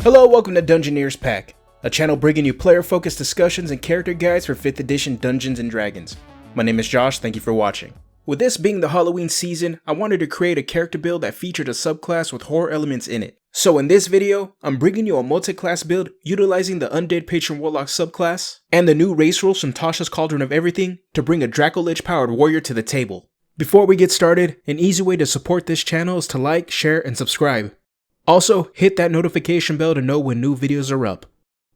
Hello, welcome to Dungeoneers Pack, a channel bringing you player-focused discussions and character guides for 5th edition Dungeons & Dragons. My name is Josh, thank you for watching. With this being the Halloween season, I wanted to create a character build that featured a subclass with horror elements in it. So in this video, I'm bringing you a multi-class build utilizing the Undead Patron Warlock subclass, and the new race rules from Tasha's Cauldron of Everything to bring a Dracolich Powered Warrior to the table. Before we get started, an easy way to support this channel is to like, share, and subscribe. Also, hit that notification bell to know when new videos are up.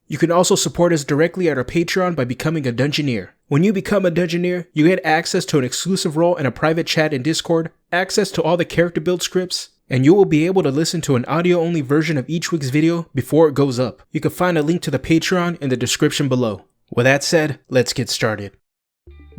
You can also support us directly at our Patreon by becoming a Dungeoneer. When you become a Dungeoneer, you get access to an exclusive role in a private chat in Discord, access to all the character build scripts, and you will be able to listen to an audio-only version of each week's video before it goes up. You can find a link to the Patreon in the description below. With that said, let's get started.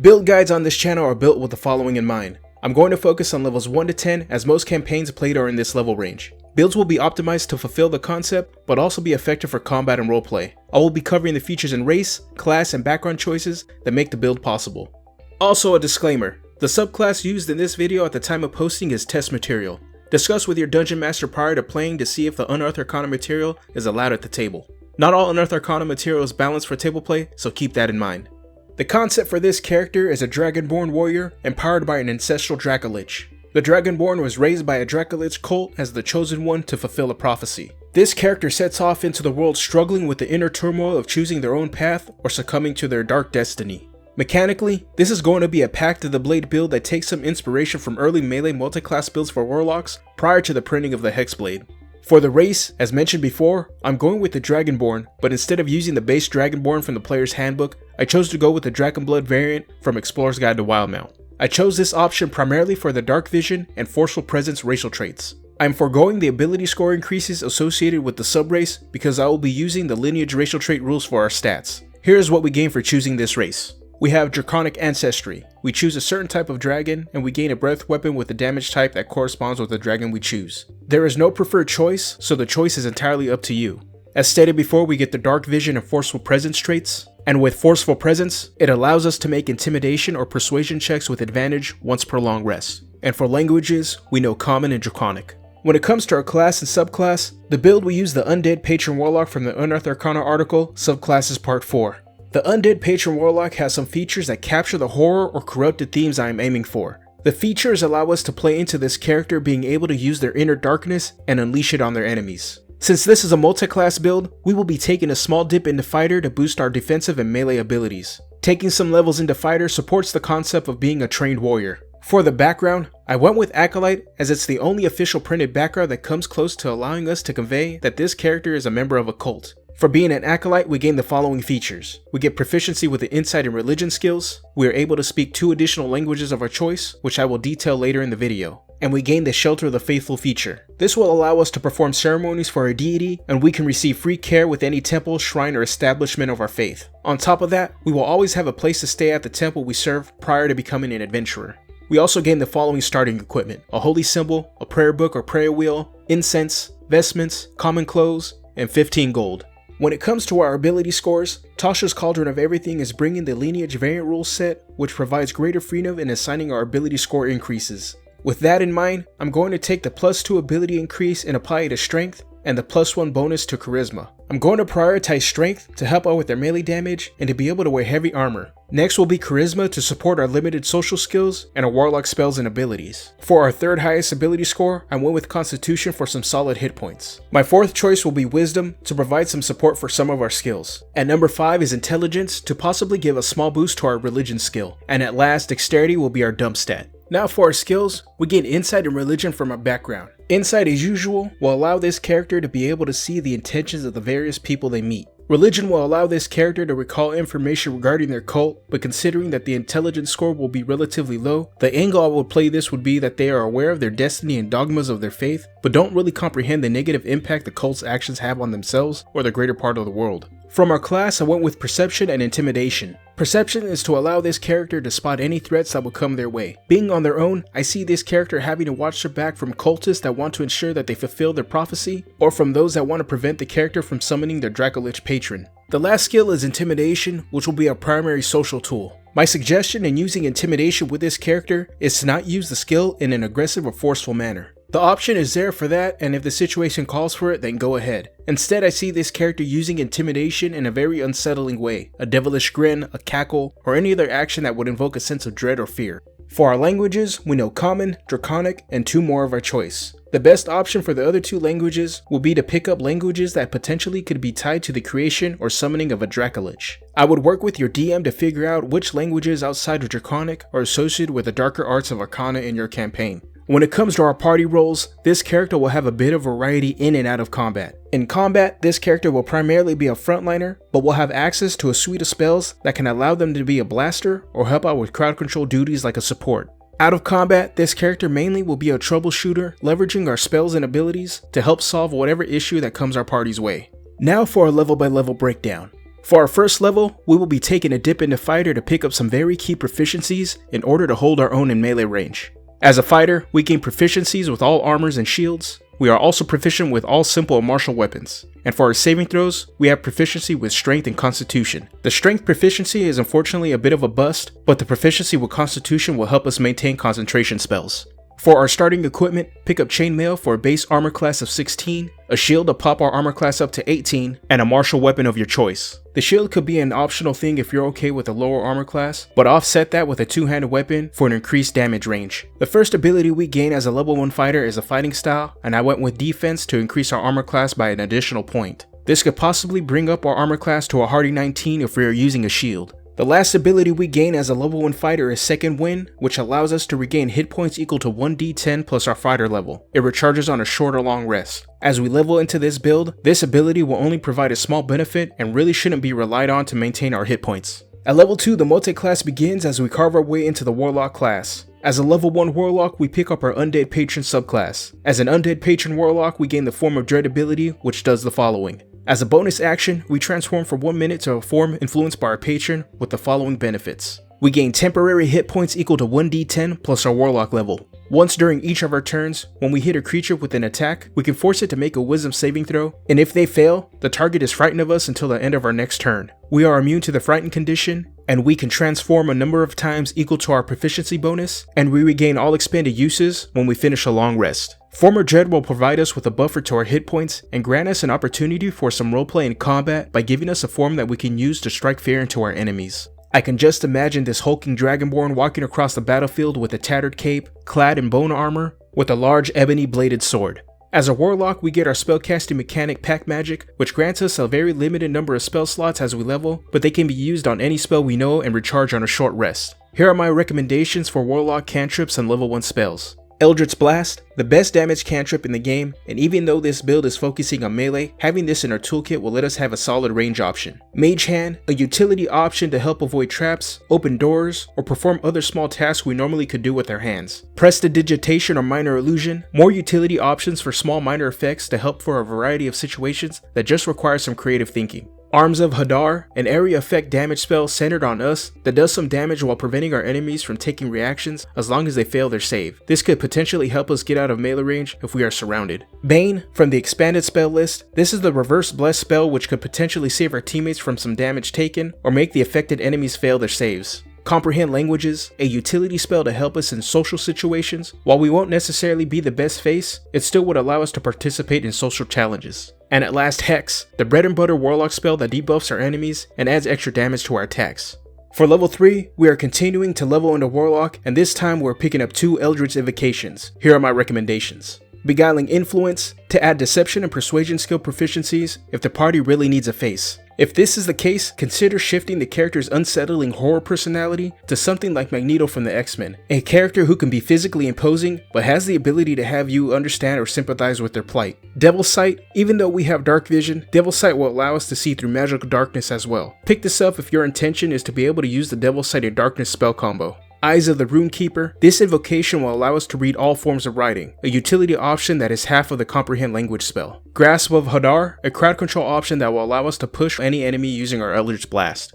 Build guides on this channel are built with the following in mind. I'm going to focus on levels 1 to 10 as most campaigns played are in this level range. Builds will be optimized to fulfill the concept, but also be effective for combat and roleplay. I will be covering the features in race, class, and background choices that make the build possible. Also a disclaimer, the subclass used in this video at the time of posting is test material. Discuss with your dungeon master prior to playing to see if the Unearthed Arcana material is allowed at the table. Not all Unearthed Arcana material is balanced for table play, so keep that in mind. The concept for this character is a Dragonborn warrior empowered by an ancestral Dracolich. The Dragonborn was raised by a Dracolich cult as the chosen one to fulfill a prophecy. This character sets off into the world struggling with the inner turmoil of choosing their own path or succumbing to their dark destiny. Mechanically, this is going to be a Pact of the Blade build that takes some inspiration from early melee multi-class builds for Warlocks prior to the printing of the Hexblade. For the race, as mentioned before, I'm going with the Dragonborn, but instead of using the base Dragonborn from the player's handbook, I chose to go with the Dragonblood variant from Explorer's Guide to Wildmount. I chose this option primarily for the Dark Vision and Forceful Presence racial traits. I'm foregoing the ability score increases associated with the subrace because I will be using the lineage racial trait rules for our stats. Here's what we gain for choosing this race. We have Draconic Ancestry. We choose a certain type of dragon, and we gain a breath weapon with a damage type that corresponds with the dragon we choose. There is no preferred choice, so the choice is entirely up to you. As stated before, we get the Dark Vision and Forceful Presence traits, and with Forceful Presence, it allows us to make Intimidation or Persuasion checks with advantage once per long rest. And for languages, we know Common and Draconic. When it comes to our class and subclass, the build will use the Undead Patron Warlock from the Unearthed Arcana article, Subclasses Part 4. The Undead Patron Warlock has some features that capture the horror or corrupted themes I am aiming for. The features allow us to play into this character being able to use their inner darkness and unleash it on their enemies. Since this is a multi-class build, we will be taking a small dip into Fighter to boost our defensive and melee abilities. Taking some levels into Fighter supports the concept of being a trained warrior. For the background, I went with Acolyte as it's the only official printed background that comes close to allowing us to convey that this character is a member of a cult. For being an Acolyte, we gain the following features. We get proficiency with the Insight and Religion skills, we are able to speak 2 additional languages of our choice, which I will detail later in the video, and we gain the Shelter of the Faithful feature. This will allow us to perform ceremonies for our deity, and we can receive free care with any temple, shrine, or establishment of our faith. On top of that, we will always have a place to stay at the temple we serve prior to becoming an adventurer. We also gain the following starting equipment: a holy symbol, a prayer book or prayer wheel, incense, vestments, common clothes, and 15 gold. When it comes to our ability scores, Tasha's Cauldron of Everything is bringing the lineage variant rule set, which provides greater freedom in assigning our ability score increases. With that in mind, I'm going to take the +2 ability increase and apply it to strength, and the +1 bonus to charisma. I'm going to prioritize strength to help out with their melee damage and to be able to wear heavy armor. Next will be charisma to support our limited social skills and our warlock spells and abilities. For our 3rd highest ability score, I went with constitution for some solid hit points. My 4th choice will be wisdom to provide some support for some of our skills. At number 5 is intelligence to possibly give a small boost to our religion skill. And at last, dexterity will be our dump stat. Now for our skills, we gain insight and religion from our background. Insight as usual will allow this character to be able to see the intentions of the various people they meet. Religion will allow this character to recall information regarding their cult, but considering that the intelligence score will be relatively low, the angle I would play this would be that they are aware of their destiny and dogmas of their faith, but don't really comprehend the negative impact the cult's actions have on themselves or the greater part of the world. From our class, I went with Perception and Intimidation. Perception is to allow this character to spot any threats that will come their way. Being on their own, I see this character having to watch their back from cultists that want to ensure that they fulfill their prophecy, or from those that want to prevent the character from summoning their Dracolich patron. The last skill is Intimidation, which will be our primary social tool. My suggestion in using Intimidation with this character is to not use the skill in an aggressive or forceful manner. The option is there for that, and if the situation calls for it, then go ahead. Instead, I see this character using intimidation in a very unsettling way, a devilish grin, a cackle, or any other action that would invoke a sense of dread or fear. For our languages, we know Common, Draconic, and 2 more of our choice. The best option for the other 2 languages will be to pick up languages that potentially could be tied to the creation or summoning of a Dracolich. I would work with your DM to figure out which languages outside of Draconic are associated with the darker arts of Arcana in your campaign. When it comes to our party roles, this character will have a bit of variety in and out of combat. In combat, this character will primarily be a frontliner, but will have access to a suite of spells that can allow them to be a blaster or help out with crowd control duties like a support. Out of combat, this character mainly will be a troubleshooter, leveraging our spells and abilities to help solve whatever issue that comes our party's way. Now for a level by level breakdown. For our first level, we will be taking a dip into fighter to pick up some very key proficiencies in order to hold our own in melee range. As a fighter, we gain proficiencies with all armors and shields. We are also proficient with all simple and martial weapons. And for our saving throws, we have proficiency with strength and constitution. The strength proficiency is unfortunately a bit of a bust, but the proficiency with constitution will help us maintain concentration spells. For our starting equipment, pick up chainmail for a base armor class of 16, a shield to pop our armor class up to 18, and a martial weapon of your choice. The shield could be an optional thing if you're okay with a lower armor class, but offset that with a 2-handed weapon for an increased damage range. The first ability we gain as a level 1 fighter is a fighting style, and I went with defense to increase our armor class by an additional point. This could possibly bring up our armor class to a hardy 19 if we are using a shield. The last ability we gain as a level 1 fighter is Second Wind, which allows us to regain hit points equal to 1d10 plus our fighter level. It recharges on a short or long rest. As we level into this build, this ability will only provide a small benefit and really shouldn't be relied on to maintain our hit points. At level 2, the multiclass begins as we carve our way into the Warlock class. As a level 1 Warlock, we pick up our Undead Patron subclass. As an Undead Patron Warlock, we gain the Form of Dread ability, which does the following. As a bonus action, we transform for 1 minute to a form influenced by our patron with the following benefits. We gain temporary hit points equal to 1d10 plus our Warlock level. Once during each of our turns, when we hit a creature with an attack, we can force it to make a wisdom saving throw, and if they fail, the target is frightened of us until the end of our next turn. We are immune to the frightened condition, and we can transform a number of times equal to our proficiency bonus, and we regain all expanded uses when we finish a long rest. Former Dread will provide us with a buffer to our hit points and grant us an opportunity for some roleplay in combat by giving us a form that we can use to strike fear into our enemies. I can just imagine this hulking Dragonborn walking across the battlefield with a tattered cape, clad in bone armor, with a large ebony bladed sword. As a Warlock, we get our spellcasting mechanic Pack Magic, which grants us a very limited number of spell slots as we level, but they can be used on any spell we know and recharge on a short rest. Here are my recommendations for Warlock cantrips and level 1 spells. Eldritch Blast, the best damage cantrip in the game, and even though this build is focusing on melee, having this in our toolkit will let us have a solid range option. Mage Hand, a utility option to help avoid traps, open doors, or perform other small tasks we normally could do with our hands. Prestidigitation or Minor Illusion, more utility options for small minor effects to help for a variety of situations that just require some creative thinking. Arms of Hadar, an area effect damage spell centered on us that does some damage while preventing our enemies from taking reactions as long as they fail their save. This could potentially help us get out of melee range if we are surrounded. Bane, from the expanded spell list, this is the reverse bless spell which could potentially save our teammates from some damage taken or make the affected enemies fail their saves. Comprehend Languages, a utility spell to help us in social situations. While we won't necessarily be the best face, it still would allow us to participate in social challenges. And at last, Hex, the bread and butter Warlock spell that debuffs our enemies and adds extra damage to our attacks. For level 3, we are continuing to level into Warlock, and this time we're picking up 2 Eldritch Invocations. Here are my recommendations. Beguiling Influence, to add Deception and Persuasion skill proficiencies if the party really needs a face. If this is the case, consider shifting the character's unsettling horror personality to something like Magneto from the X-Men, a character who can be physically imposing but has the ability to have you understand or sympathize with their plight. Devil's Sight, even though we have dark vision, Devil's Sight will allow us to see through magical darkness as well. Pick this up if your intention is to be able to use the Devil's Sight and Darkness spell combo. Eyes of the Runekeeper, this invocation will allow us to read all forms of writing, a utility option that is half of the Comprehend Language spell. Grasp of Hadar, a crowd control option that will allow us to push any enemy using our Eldritch Blast.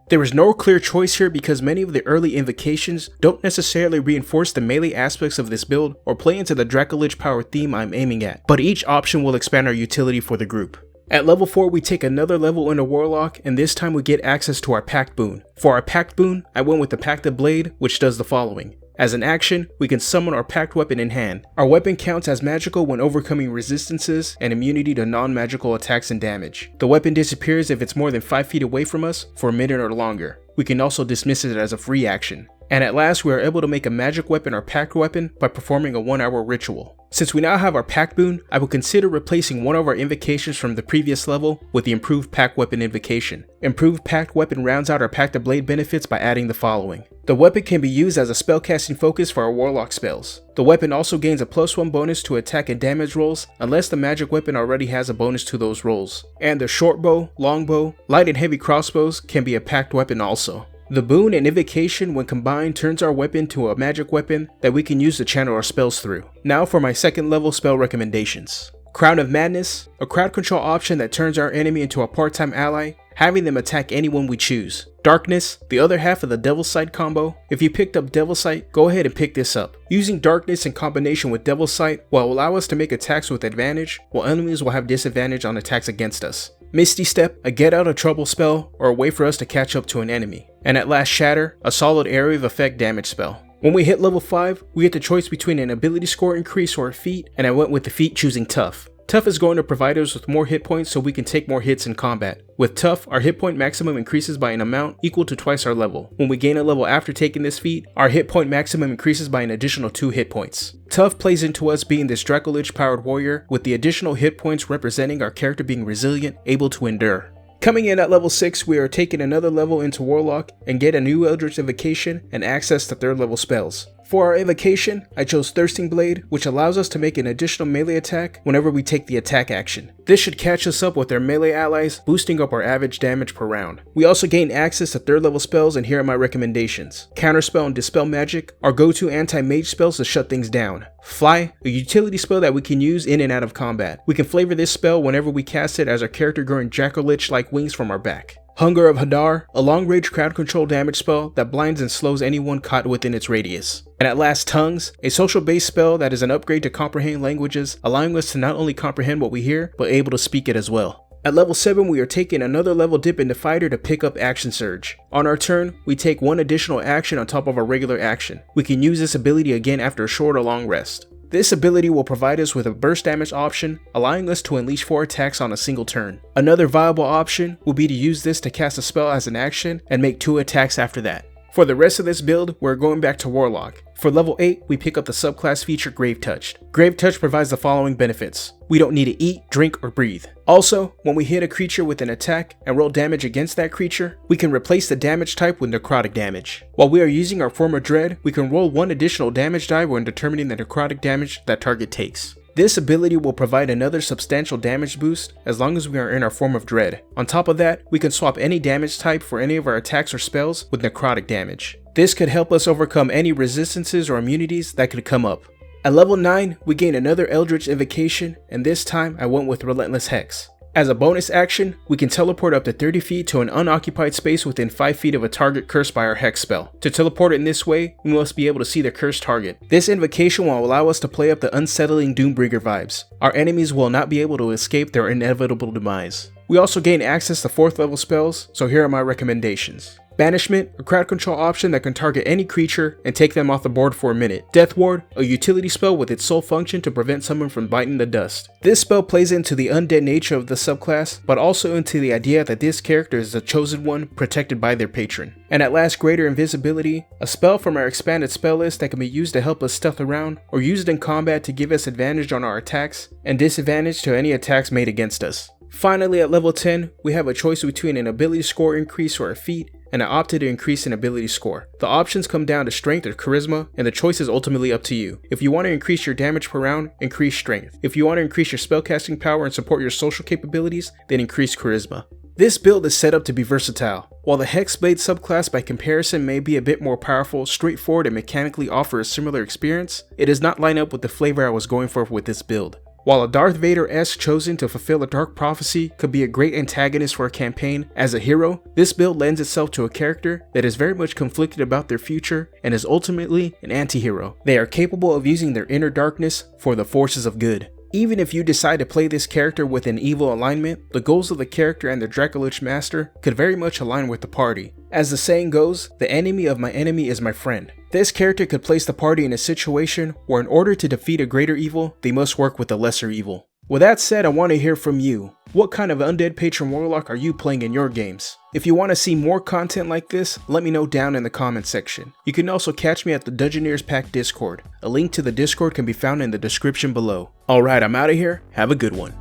There is no clear choice here because many of the early invocations don't necessarily reinforce the melee aspects of this build or play into the Dracolich Powered theme I'm aiming at, but each option will expand our utility for the group. At level 4, we take another level into Warlock, and this time we get access to our Pact Boon. For our Pact Boon, I went with the Pact of Blade, which does the following. As an action, we can summon our packed weapon in hand. Our weapon counts as magical when overcoming resistances and immunity to non-magical attacks and damage. The weapon disappears if it's more than 5 feet away from us for a minute or longer. We can also dismiss it as a free action. And at last, we are able to make a magic weapon or packed weapon by performing a 1-hour ritual. Since we now have our packed boon, I will consider replacing one of our invocations from the previous level with the improved packed weapon invocation. Improved packed weapon rounds out our packed blade benefits by adding the following. The weapon can be used as a spellcasting focus for our warlock spells. The weapon also gains a +1 bonus to attack and damage rolls unless the magic weapon already has a bonus to those rolls. And the short bow, long bow, light and heavy crossbows can be a packed weapon also. The boon and invocation when combined turns our weapon to a magic weapon that we can use to channel our spells through. Now for my second level spell recommendations. Crown of Madness, a crowd control option that turns our enemy into a part-time ally, having them attack anyone we choose. Darkness, the other half of the Devil's Sight combo. If you picked up Devil's Sight, go ahead and pick this up. Using Darkness in combination with Devil's Sight will allow us to make attacks with advantage, while enemies will have disadvantage on attacks against us. Misty Step, a get out of trouble spell or a way for us to catch up to an enemy. And at last Shatter, a solid area of effect damage spell. When we hit level 5, we get the choice between an ability score increase or a feat, and I went with the feat choosing Tough. Tough is going to provide us with more hit points so we can take more hits in combat. With Tough, our hit point maximum increases by an amount equal to twice our level. When we gain a level after taking this feat, our hit point maximum increases by an additional 2 hit points. Tough plays into us being this Dracolich Powered Warrior, with the additional hit points representing our character being resilient, able to endure. Coming in at level 6, we are taking another level into Warlock and get a new Eldritch Invocation and access to 3rd level spells. For our invocation, I chose Thirsting Blade, which allows us to make an additional melee attack whenever we take the attack action. This should catch us up with our melee allies, boosting up our average damage per round. We also gain access to 3rd level spells, and here are my recommendations. Counterspell and Dispel Magic, our go-to anti-mage spells to shut things down. Fly, a utility spell that we can use in and out of combat. We can flavor this spell whenever we cast it as our character growing Dracolich-like wings from our back. Hunger of Hadar, a long-range crowd control damage spell that blinds and slows anyone caught within its radius. And at last, Tongues, a social-based spell that is an upgrade to comprehend languages, allowing us to not only comprehend what we hear, but able to speak it as well. At level 7, we are taking another level dip into Fighter to pick up Action Surge. On our turn, we take one additional action on top of our regular action. We can use this ability again after a short or long rest. This ability will provide us with a burst damage option, allowing us to unleash 4 attacks on a single turn. Another viable option will be to use this to cast a spell as an action and make 2 attacks after that. For the rest of this build, we're going back to Warlock. For level 8, we pick up the subclass feature Grave Touched. Grave Touch provides the following benefits. We don't need to eat, drink, or breathe. Also, when we hit a creature with an attack and roll damage against that creature, we can replace the damage type with necrotic damage. While we are using our form of Dread, we can roll 1 additional damage die when determining the necrotic damage that target takes. This ability will provide another substantial damage boost as long as we are in our form of Dread. On top of that, we can swap any damage type for any of our attacks or spells with necrotic damage. This could help us overcome any resistances or immunities that could come up. At level 9, we gain another Eldritch Invocation, and this time I went with Relentless Hex. As a bonus action, we can teleport up to 30 feet to an unoccupied space within 5 feet of a target cursed by our Hex spell. To teleport in this way, we must be able to see the cursed target. This invocation will allow us to play up the unsettling Doombringer vibes. Our enemies will not be able to escape their inevitable demise. We also gain access to 4th level spells, so here are my recommendations. Banishment, a crowd control option that can target any creature and take them off the board for a minute. Death Ward, a utility spell with its sole function to prevent someone from biting the dust. This spell plays into the undead nature of the subclass, but also into the idea that this character is the chosen one protected by their patron. And at last, Greater Invisibility, a spell from our expanded spell list that can be used to help us stealth around or used in combat to give us advantage on our attacks and disadvantage to any attacks made against us. Finally, at level 10, we have a choice between an ability score increase or a feat, and I opted to increase an ability score. The options come down to strength or charisma, and the choice is ultimately up to you. If you want to increase your damage per round, increase strength. If you want to increase your spellcasting power and support your social capabilities, then increase charisma. This build is set up to be versatile. While the Hexblade subclass by comparison may be a bit more powerful, straightforward, and mechanically offer a similar experience, it does not line up with the flavor I was going for with this build. While a Darth Vader-esque chosen to fulfill a dark prophecy could be a great antagonist for a campaign, as a hero, this build lends itself to a character that is very much conflicted about their future and is ultimately an anti-hero. They are capable of using their inner darkness for the forces of good. Even if you decide to play this character with an evil alignment, the goals of the character and the Dracolich Master could very much align with the party. As the saying goes, the enemy of my enemy is my friend. This character could place the party in a situation where in order to defeat a greater evil, they must work with a lesser evil. With that said, I want to hear from you. What kind of Undead Patron Warlock are you playing in your games? If you want to see more content like this, let me know down in the comment section. You can also catch me at the Dungeoneers Pack Discord. A link to the Discord can be found in the description below. Alright, I'm out of here. Have a good one.